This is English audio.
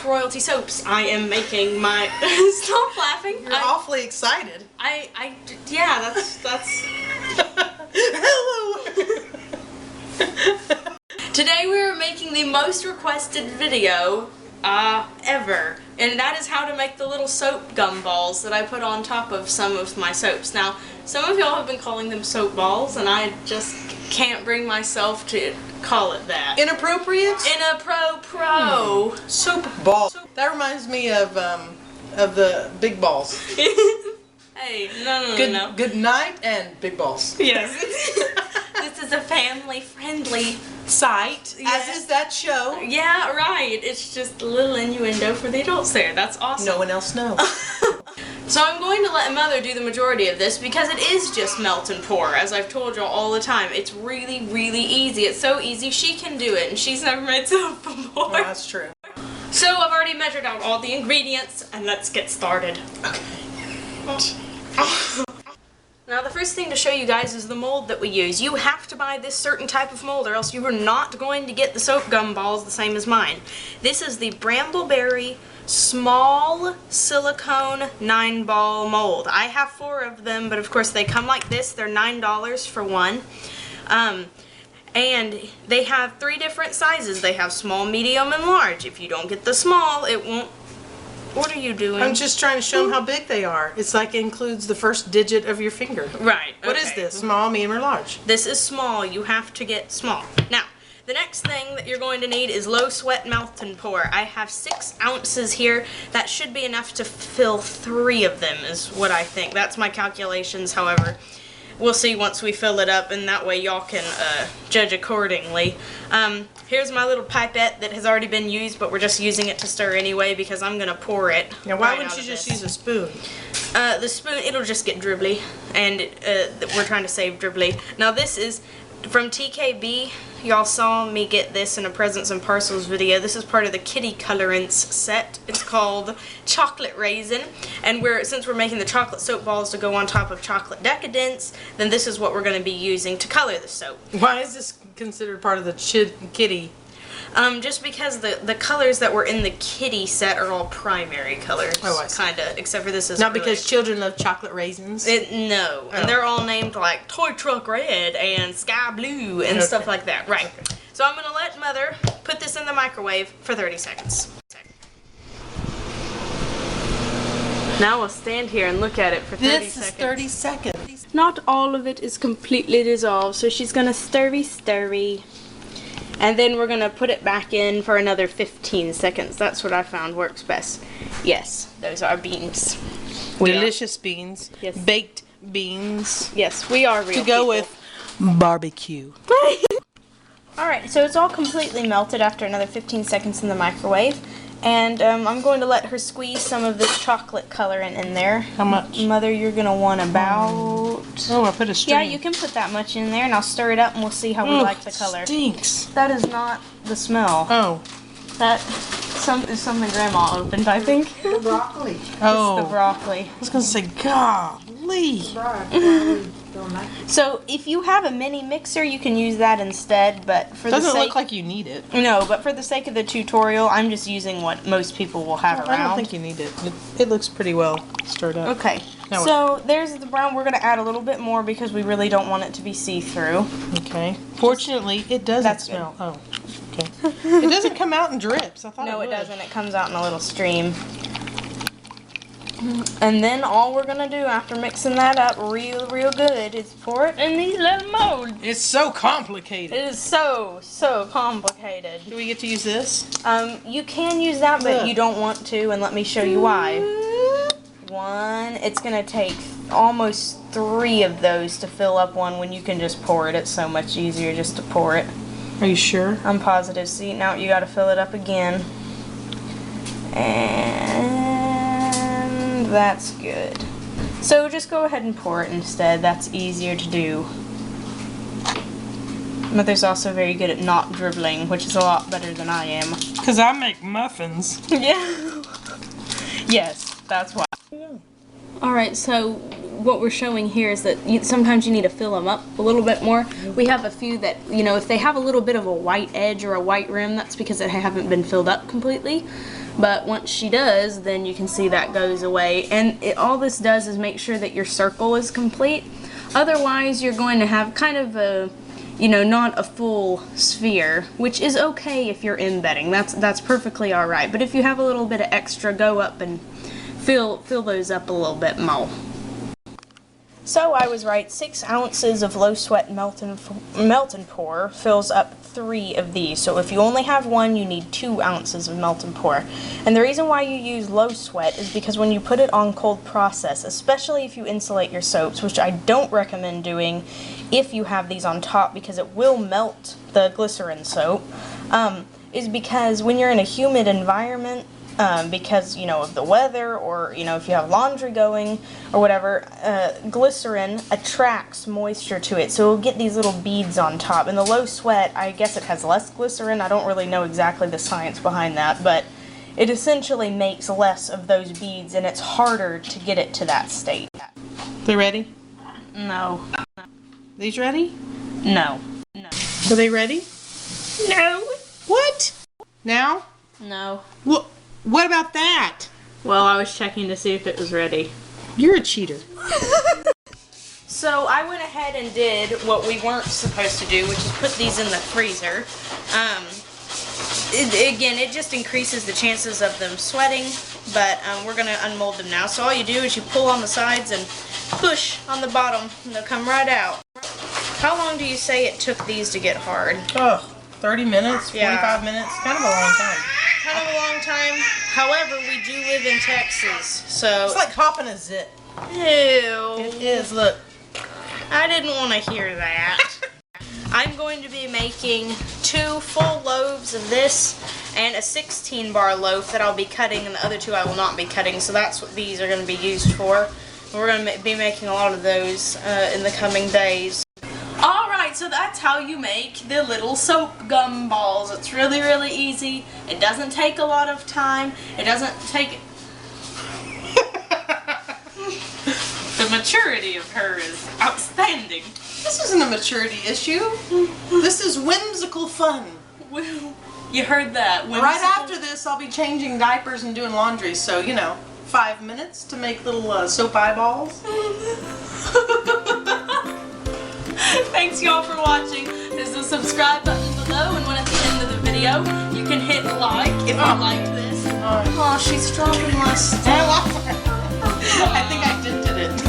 royalty soaps. I am making my... Stop laughing. You're awfully excited. Yeah, that's... Hello! Today we are making the most requested video ever, and that is how to make the little soap gumballs that I put on top of some of my soaps. Now, some of y'all have been calling them soap balls, and I just can't bring myself to call it that. Inappropriate? Soap ball. That reminds me of the big balls. Hey, no. Good night and big balls. Yes. This is a family-friendly site. As is that show. Yeah, right. It's just a little innuendo for the adults there. That's awesome. No one else knows. So I'm going to let Mother do the majority of this because it is just melt and pour, as I've told y'all all the time. It's really, really easy. It's so easy she can do it, and she's never made soap before. Well, that's true. So I've already measured out all the ingredients, and let's get started. Okay. Now the first thing to show you guys is the mold that we use. You have to buy this certain type of mold or else you are not going to get the soap gumballs the same as mine. This is the Brambleberry small silicone 9-ball mold. I have 4 of them, but of course they come like this. They're $9 for one. And they have 3 different sizes. They have small, medium, and large. If you don't get the small, it won't... What are you doing? I'm just trying to show them how big they are. It's like it includes the first digit of your finger. Right. What is this? Small, medium, or large? This is small. You have to get small. Now, the next thing that you're going to need is low sweat melt and pour. I have 6 ounces here. That should be enough to fill 3 of them is what I think. That's my calculations, however. We'll see once we fill it up, and that way y'all can judge accordingly. Here's my little pipette that has already been used, but we're just using it to stir anyway because I'm going to pour it. Now, why wouldn't you just use a spoon? The spoon, it'll just get dribbly, and we're trying to save dribbly. Now this is from TKB. Y'all saw me get this in a Presents and Parcels video. This is part of the Kitty Colorants set. It's called Chocolate Raisin, and since we're making the chocolate soap balls to go on top of Chocolate Decadence, then this is what we're going to be using to color the soap. Why is this considered part of the Kitty? Just because the colors that were in the Kitty set are all primary colors. Oh, I see. Kinda, except for this is not because children love chocolate raisins? No. Oh. And they're all named like Toy Truck Red and Sky Blue and stuff like that. Right. Okay. So I'm going to let Mother put this in the microwave for 30 seconds. Now we'll stand here and look at it for 30 seconds. This is 30 seconds. Not all of it is completely dissolved, so she's going to stirry. And then we're going to put it back in for another 15 seconds. That's what I found works best. Yes, those are beans. Delicious beans. Yes. Baked beans. Yes, we are real to go people. with barbecue. Alright, so it's all completely melted after another 15 seconds in the microwave. And I'm going to let her squeeze some of this chocolate colorant in there. How much? Mother, you're going to want about... Oh, I put a string. Yeah, you can put that much in there, and I'll stir it up, and we'll see how we like the color. Stinks. That is not the smell. Oh. That is something Grandma opened, I think. The broccoli. Oh. It's the broccoli. I was going to say, golly. So, if you have a mini mixer, you can use that instead, but for the sake... Doesn't look like you need it. No, but for the sake of the tutorial, I'm just using what most people will have around. I don't think you need it. It looks pretty well stirred up. Okay, Now so there's the brown. We're going to add a little bit more because we really don't want it to be see-through. Okay. Fortunately, it doesn't That's smell. Oh, okay. It doesn't come out in drips. I thought No, it it would. doesn't. It comes out in a little stream. And then all we're going to do after mixing that up real good is pour it in these little molds. It's so complicated. It is so complicated. Do we get to use this? You can use that, but you don't want to, and let me show you why. It's going to take almost 3 of those to fill up one when you can just pour it. It's so much easier just to pour it. Are you sure? I'm positive. See, now you got to fill it up again. And that's good. So just go ahead and pour it instead. That's easier to do. Mother's also very good at not dribbling, which is a lot better than I am. Because I make muffins. Yeah. Yes, that's why. Alright, so what we're showing here is that sometimes you need to fill them up a little bit more. We have a few that, if they have a little bit of a white edge or a white rim, that's because they haven't been filled up completely. But once she does, then you can see that goes away. And all this does is make sure that your circle is complete. Otherwise, you're going to have kind of a, you know, not a full sphere, which is okay if you're embedding. That's perfectly all right. But if you have a little bit of extra, go up and fill those up a little bit more. So I was right, 6 ounces of low sweat melt and pour fills up 3 of these. So if you only have 1, you need 2 ounces of melt and pour. And the reason why you use low sweat is because when you put it on cold process, especially if you insulate your soaps, which I don't recommend doing if you have these on top because it will melt the glycerin soap, is because when you're in a humid environment, because, you know, of the weather, or, you know, if you have laundry going or whatever, glycerin attracts moisture to it, so it'll get these little beads on top. And the low sweat, I guess it has less glycerin. I don't really know exactly the science behind that, but it essentially makes less of those beads, and it's harder to get it to that state. They ready? No. These ready? No. No. Are they ready? No. What? Now? No. What about that? Well, I was checking to see if it was ready. You're a cheater. So I went ahead and did what we weren't supposed to do, which is put these in the freezer. Again, it just increases the chances of them sweating, but we're going to unmold them now. So all you do is you pull on the sides and push on the bottom, and they'll come right out. How long do you say it took these to get hard? Oh, 30 minutes, 45 Yeah. minutes, kind of a long time. Kind of a long time. However, we do live in Texas, so... It's like hopping a zit. Ew. It is, look. I didn't want to hear that. I'm going to be making 2 full loaves of this and a 16-bar loaf that I'll be cutting, and the other 2 I will not be cutting, so that's what these are going to be used for. We're going to be making a lot of those in the coming days. Alright, so that's how you make the little soap gumballs. It's really, really easy. It doesn't take a lot of time. It doesn't take... The maturity of her is outstanding. This isn't a maturity issue. This is whimsical fun. You heard that. Whimsical. Right after this, I'll be changing diapers and doing laundry, so, you know, 5 minutes to make little soap eyeballs. Thanks y'all for watching. There's a subscribe button below, and when at the end of the video, you can hit like if you like this. Oh, she's dropping my stuff. I think I dented it.